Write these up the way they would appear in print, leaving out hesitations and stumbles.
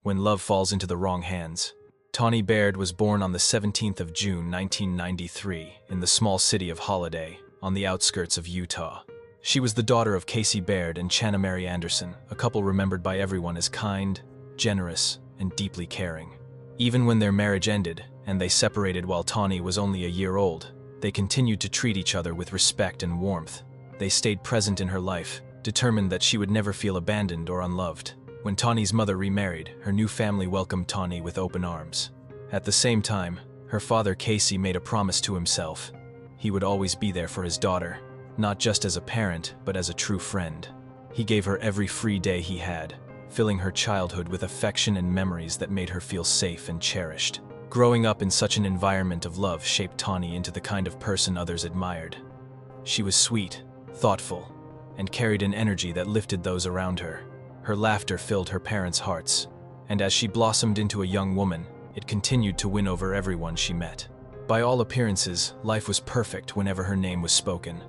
When love falls into the wrong hands. Tawny Baird was born on the 17th of June 1993 in the small city of Holiday, on the outskirts of Utah. She was the daughter of Casey Baird and Chana Mary Anderson, a couple remembered by everyone as kind, generous, and deeply caring. Even when their marriage ended, and they separated while Tawny was only a year old, they continued to treat each other with respect and warmth. They stayed present in her life, determined that she would never feel abandoned or unloved. When Tawny's mother remarried, her new family welcomed Tawny with open arms. At the same time, her father Casey made a promise to himself. He would always be there for his daughter, not just as a parent, but as a true friend. He gave her every free day he had, filling her childhood with affection and memories that made her feel safe and cherished. Growing up in such an environment of love shaped Tawny into the kind of person others admired. She was sweet, thoughtful, and carried an energy that lifted those around her. Her laughter filled her parents' hearts, and as she blossomed into a young woman, it continued to win over everyone she met. By all appearances, life was perfect whenever her name was spoken.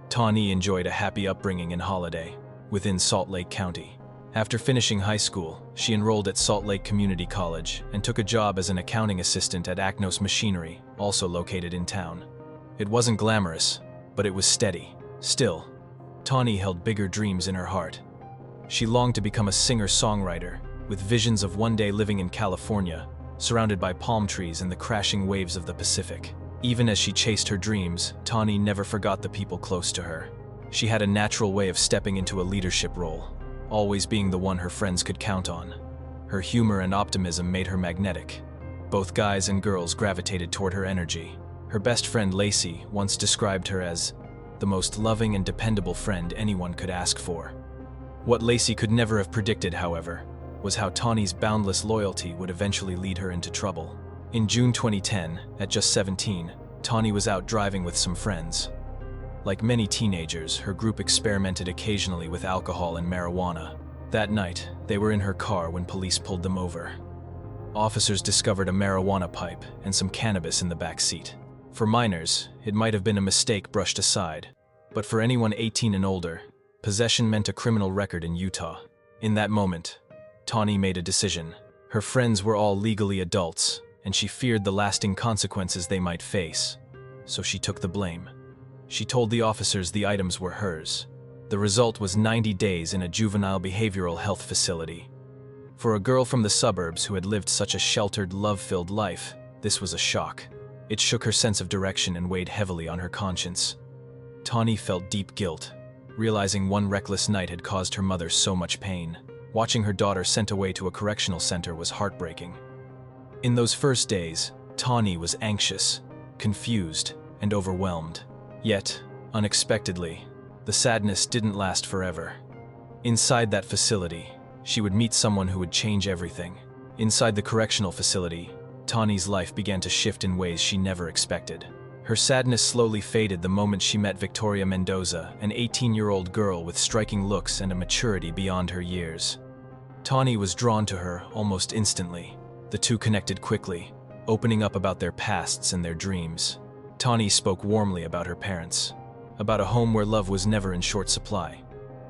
Tawny enjoyed a happy upbringing in Holiday, within Salt Lake County. After finishing high school, she enrolled at Salt Lake Community College and took a job as an accounting assistant at Acnos Machinery, also located in town. It wasn't glamorous, but it was steady. Still, Tawny held bigger dreams in her heart. She longed to become a singer-songwriter, with visions of one day living in California, surrounded by palm trees and the crashing waves of the Pacific. Even as she chased her dreams, Tawny never forgot the people close to her. She had a natural way of stepping into a leadership role, always being the one her friends could count on. Her humor and optimism made her magnetic. Both guys and girls gravitated toward her energy. Her best friend Lacey once described her as the most loving and dependable friend anyone could ask for. What Lacey could never have predicted, however, was how Tawny's boundless loyalty would eventually lead her into trouble. In June 2010, at just 17, Tawny was out driving with some friends. Like many teenagers, her group experimented occasionally with alcohol and marijuana. That night, they were in her car when police pulled them over. Officers discovered a marijuana pipe and some cannabis in the back seat. For minors, it might have been a mistake brushed aside, but for anyone 18 and older, possession meant a criminal record in Utah. In that moment, Tawny made a decision. Her friends were all legally adults, and she feared the lasting consequences they might face, so she took the blame. She told the officers the items were hers. The result was 90 days in a juvenile behavioral health facility. For a girl from the suburbs who had lived such a sheltered, love-filled life, this was a shock. It shook her sense of direction and weighed heavily on her conscience. Tawny felt deep guilt, realizing one reckless night had caused her mother so much pain. Watching her daughter sent away to a correctional center was heartbreaking. In those first days, Tawny was anxious, confused, and overwhelmed. Yet, unexpectedly, the sadness didn't last forever. Inside that facility, she would meet someone who would change everything. Inside the correctional facility, Tawny's life began to shift in ways she never expected. Her sadness slowly faded the moment she met Victoria Mendoza, an 18-year-old girl with striking looks and a maturity beyond her years. Tawny was drawn to her almost instantly. The two connected quickly, opening up about their pasts and their dreams. Tawny spoke warmly about her parents, about a home where love was never in short supply,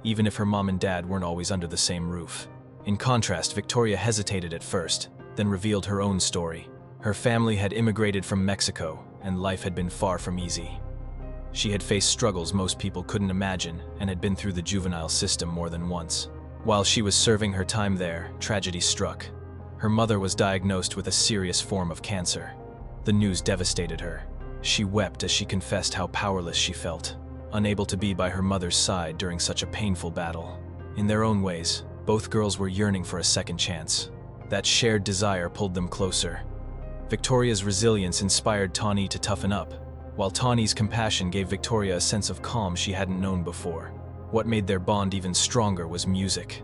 even if her mom and dad weren't always under the same roof. In contrast, Victoria hesitated at first, then revealed her own story. Her family had immigrated from Mexico, and life had been far from easy. She had faced struggles most people couldn't imagine and had been through the juvenile system more than once. While she was serving her time there, tragedy struck. Her mother was diagnosed with a serious form of cancer. The news devastated her. She wept as she confessed how powerless she felt, unable to be by her mother's side during such a painful battle. In their own ways, both girls were yearning for a second chance. That shared desire pulled them closer. Victoria's resilience inspired Tawny to toughen up, while Tawny's compassion gave Victoria a sense of calm she hadn't known before. What made their bond even stronger was music.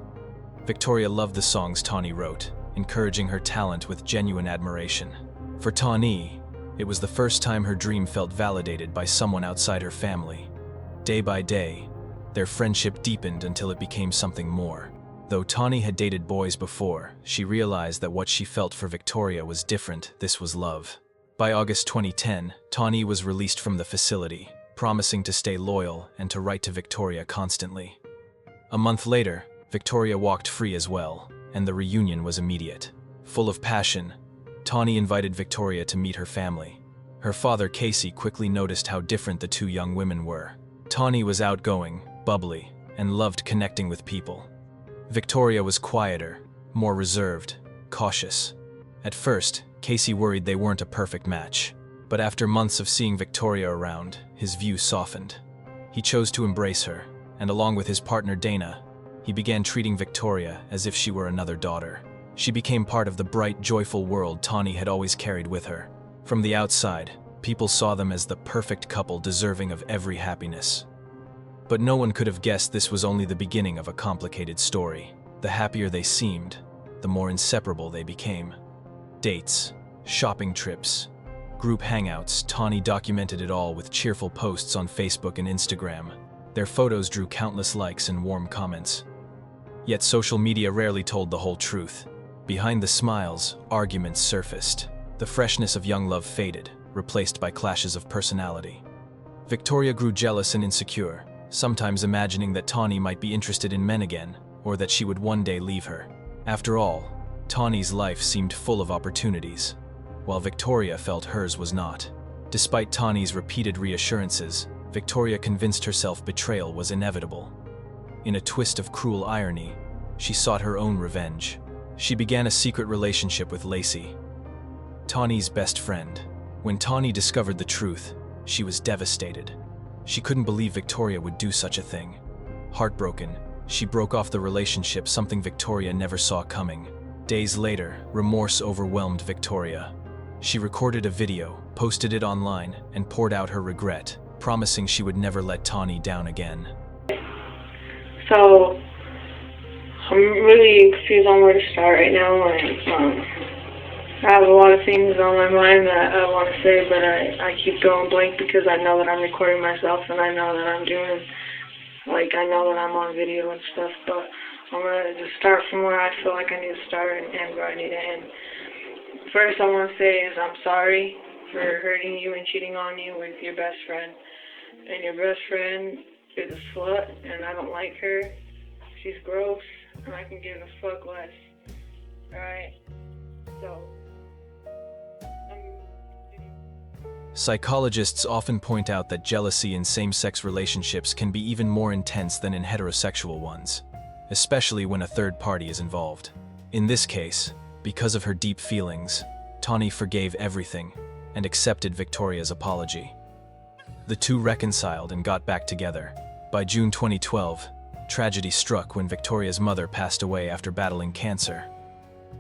Victoria loved the songs Tawny wrote, encouraging her talent with genuine admiration. For Tawny, it was the first time her dream felt validated by someone outside her family. Day by day, their friendship deepened until it became something more. Though Tawny had dated boys before, she realized that what she felt for Victoria was different. This was love. By August 2010, Tawny was released from the facility, promising to stay loyal and to write to Victoria constantly. A month later, Victoria walked free as well, and the reunion was immediate. Full of passion, Tawny invited Victoria to meet her family. Her father, Casey, quickly noticed how different the two young women were. Tawny was outgoing, bubbly, and loved connecting with people. Victoria was quieter, more reserved, cautious. At first, Casey worried they weren't a perfect match. But after months of seeing Victoria around, his view softened. He chose to embrace her, and along with his partner Dana, he began treating Victoria as if she were another daughter. She became part of the bright, joyful world Tawny had always carried with her. From the outside, people saw them as the perfect couple deserving of every happiness. But no one could have guessed this was only the beginning of a complicated story. The happier they seemed, the more inseparable they became. Dates, shopping trips, group hangouts, Tawny documented it all with cheerful posts on Facebook and Instagram. Their photos drew countless likes and warm comments. Yet social media rarely told the whole truth. Behind the smiles, arguments surfaced. The freshness of young love faded, replaced by clashes of personality. Victoria grew jealous and insecure, sometimes imagining that Tawny might be interested in men again, or that she would one day leave her. After all, Tawny's life seemed full of opportunities, while Victoria felt hers was not. Despite Tawny's repeated reassurances, Victoria convinced herself betrayal was inevitable. In a twist of cruel irony, she sought her own revenge. She began a secret relationship with Lacey, Tawny's best friend. When Tawny discovered the truth, she was devastated. She couldn't believe Victoria would do such a thing. Heartbroken, she broke off the relationship, something Victoria never saw coming. Days later, remorse overwhelmed Victoria. She recorded a video, posted it online, and poured out her regret, promising she would never let Tawny down again. So, I'm really confused on where to start right now, and I have a lot of things on my mind that I want to say, but I keep going blank because I know that I'm recording myself, and I know that I know that I'm on video and stuff, but I'm going to just start from where I feel like I need to start and end where I need to end. First, I want to say is I'm sorry for hurting you and cheating on you with your best friend. And your best friend is a slut, and I don't like her. She's gross, and I can give a fuck less. Alright? So, Psychologists often point out that jealousy in same-sex relationships can be even more intense than in heterosexual ones, especially when a third party is involved. In this case, because of her deep feelings, Tawny forgave everything and accepted Victoria's apology. The two reconciled and got back together. By June 2012, tragedy struck when Victoria's mother passed away after battling cancer.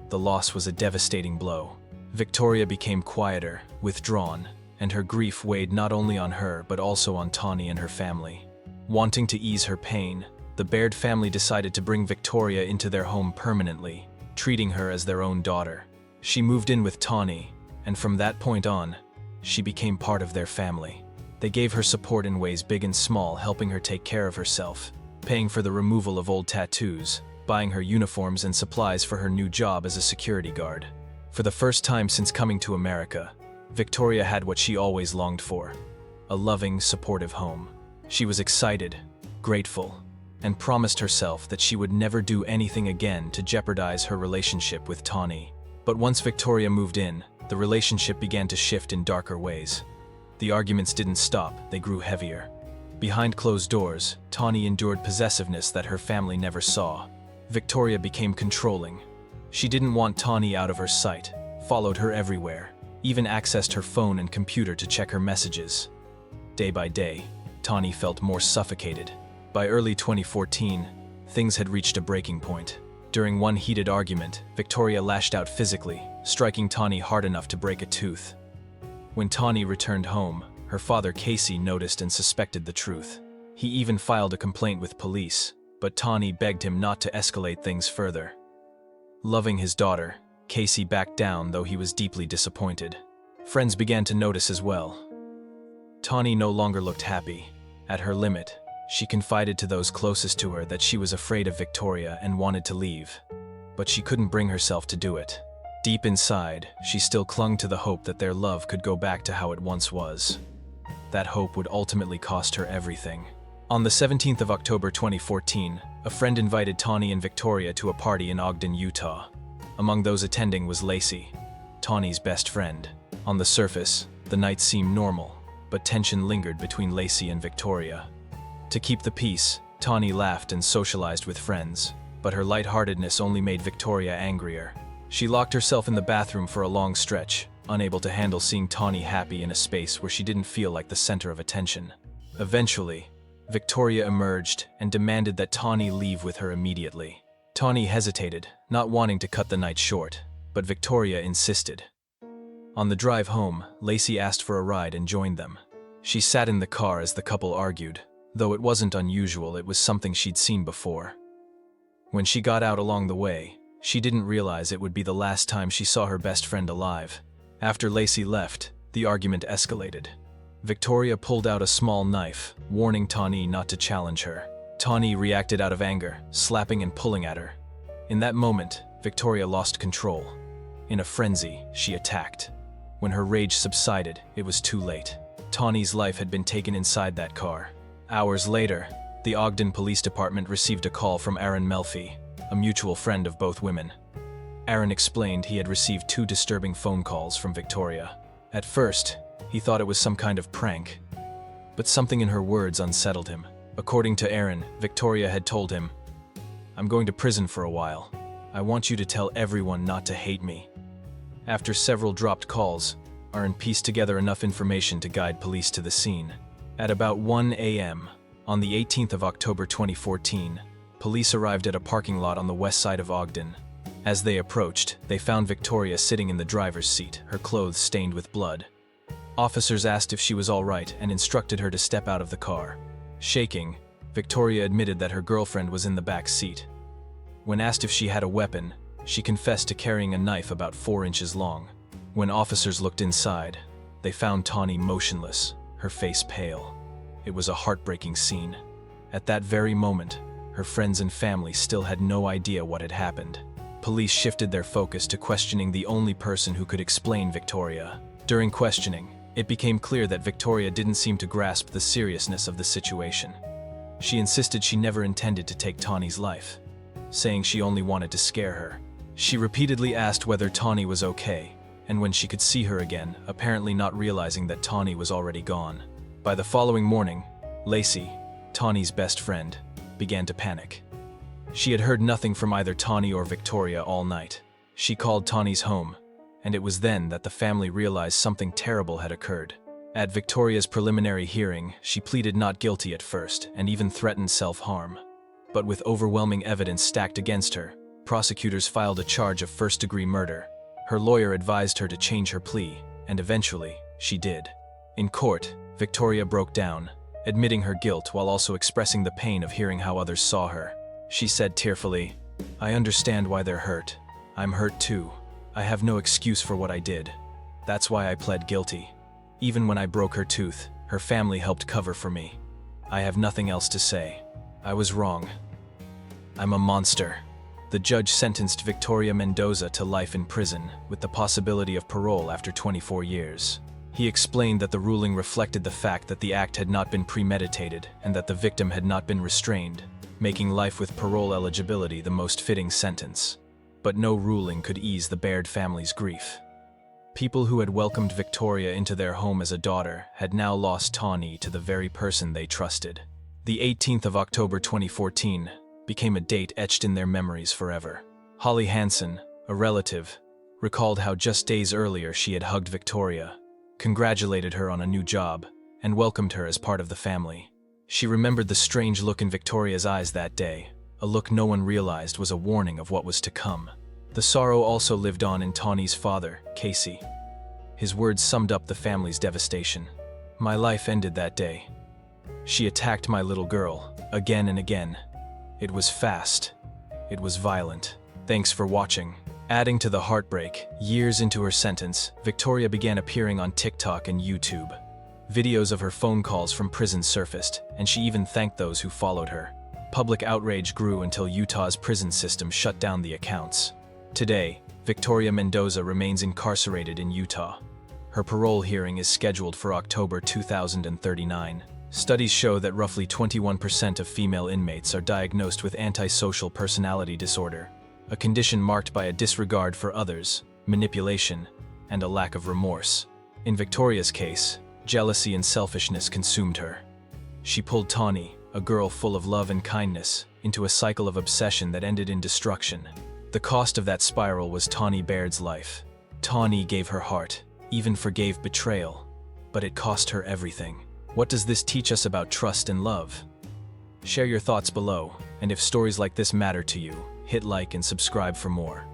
The loss was a devastating blow. Victoria became quieter, withdrawn, and her grief weighed not only on her but also on Tawny and her family. Wanting to ease her pain, the Baird family decided to bring Victoria into their home permanently, treating her as their own daughter. She moved in with Tawny, and from that point on, she became part of their family. They gave her support in ways big and small, helping her take care of herself, paying for the removal of old tattoos, buying her uniforms and supplies for her new job as a security guard. For the first time since coming to America, Victoria had what she always longed for: a loving, supportive home. She was excited, grateful, and promised herself that she would never do anything again to jeopardize her relationship with Tawny. But once Victoria moved in, the relationship began to shift in darker ways. The arguments didn't stop, they grew heavier. Behind closed doors, Tawny endured possessiveness that her family never saw. Victoria became controlling. She didn't want Tawny out of her sight, followed her everywhere, even accessed her phone and computer to check her messages. Day by day, Tawny felt more suffocated. By early 2014, things had reached a breaking point. During one heated argument, Victoria lashed out physically, striking Tawny hard enough to break a tooth. When Tawny returned home, her father Casey noticed and suspected the truth. He even filed a complaint with police, but Tawny begged him not to escalate things further. Loving his daughter, Casey backed down, though he was deeply disappointed. Friends began to notice as well. Tawny no longer looked happy. At her limit, she confided to those closest to her that she was afraid of Victoria and wanted to leave. But she couldn't bring herself to do it. Deep inside, she still clung to the hope that their love could go back to how it once was. That hope would ultimately cost her everything. On the 17th of October 2014, A friend invited Tawny and Victoria to a party in Ogden, Utah. Among those attending was Lacey, Tawny's best friend. On the surface, the night seemed normal, but tension lingered between Lacey and Victoria. To keep the peace, Tawny laughed and socialized with friends, but her lightheartedness only made Victoria angrier. She locked herself in the bathroom for a long stretch, unable to handle seeing Tawny happy in a space where she didn't feel like the center of attention. Eventually, Victoria emerged and demanded that Tawny leave with her immediately. Tawny hesitated, not wanting to cut the night short, but Victoria insisted. On the drive home, Lacey asked for a ride and joined them. She sat in the car as the couple argued. Though it wasn't unusual, it was something she'd seen before. When she got out along the way, she didn't realize it would be the last time she saw her best friend alive. After Lacey left, the argument escalated. Victoria pulled out a small knife, warning Tawny not to challenge her. Tawny reacted out of anger, slapping and pulling at her. In that moment, Victoria lost control. In a frenzy, she attacked. When her rage subsided, it was too late. Tawny's life had been taken inside that car. Hours later, the Ogden Police Department received a call from Aaron Melfi, a mutual friend of both women. Aaron explained he had received 2 disturbing phone calls from Victoria. At first, he thought it was some kind of prank, but something in her words unsettled him. According to Aaron, Victoria had told him, "I'm going to prison for a while. I want you to tell everyone not to hate me." After several dropped calls, Aaron pieced together enough information to guide police to the scene. At about 1 a.m., on the 18th of October 2014, police arrived at a parking lot on the west side of Ogden. As they approached, they found Victoria sitting in the driver's seat, her clothes stained with blood. Officers asked if she was all right and instructed her to step out of the car. Shaking, Victoria admitted that her girlfriend was in the back seat. When asked if she had a weapon, she confessed to carrying a knife about 4 inches long. When officers looked inside, they found Tawny motionless, her face pale. It was a heartbreaking scene. At that very moment, her friends and family still had no idea what had happened. Police shifted their focus to questioning the only person who could explain Victoria. During questioning, it became clear that Victoria didn't seem to grasp the seriousness of the situation. She insisted she never intended to take Tawny's life, saying she only wanted to scare her. She repeatedly asked whether Tawny was okay, and when she could see her again, apparently not realizing that Tawny was already gone. By the following morning, Lacey, Tawny's best friend, began to panic. She had heard nothing from either Tawny or Victoria all night. She called Tawny's home, and it was then that the family realized something terrible had occurred. At Victoria's preliminary hearing, she pleaded not guilty at first and even threatened self-harm. But with overwhelming evidence stacked against her, prosecutors filed a charge of first-degree murder. Her lawyer advised her to change her plea, and eventually, she did. In court, Victoria broke down, admitting her guilt while also expressing the pain of hearing how others saw her. She said tearfully, "I understand why they're hurt. I'm hurt too. I have no excuse for what I did. That's why I pled guilty. Even when I broke her tooth, her family helped cover for me. I have nothing else to say. I was wrong. I'm a monster." The judge sentenced Victoria Mendoza to life in prison, with the possibility of parole after 24 years. He explained that the ruling reflected the fact that the act had not been premeditated and that the victim had not been restrained, making life with parole eligibility the most fitting sentence. But no ruling could ease the Baird family's grief. People who had welcomed Victoria into their home as a daughter had now lost Tawny to the very person they trusted. The 18th of October 2014 became a date etched in their memories forever. Holly Hansen, a relative, recalled how just days earlier she had hugged Victoria, congratulated her on a new job, and welcomed her as part of the family. She remembered the strange look in Victoria's eyes that day, a look no one realized was a warning of what was to come. The sorrow also lived on in Tawny's father, Casey. His words summed up the family's devastation. "My life ended that day. She attacked my little girl, again and again. It was fast. It was violent. Thanks for watching." Adding to the heartbreak, years into her sentence, Victoria began appearing on TikTok and YouTube. Videos of her phone calls from prison surfaced, and she even thanked those who followed her. Public outrage grew until Utah's prison system shut down the accounts. Today, Victoria Mendoza remains incarcerated in Utah. Her parole hearing is scheduled for October 2039. Studies show that roughly 21% of female inmates are diagnosed with antisocial personality disorder, a condition marked by a disregard for others, manipulation, and a lack of remorse. In Victoria's case, jealousy and selfishness consumed her. She pulled Tawny, a girl full of love and kindness, into a cycle of obsession that ended in destruction. The cost of that spiral was Tawny Baird's life. Tawny gave her heart, even forgave betrayal, but it cost her everything. What does this teach us about trust and love? Share your thoughts below, and if stories like this matter to you, hit like and subscribe for more.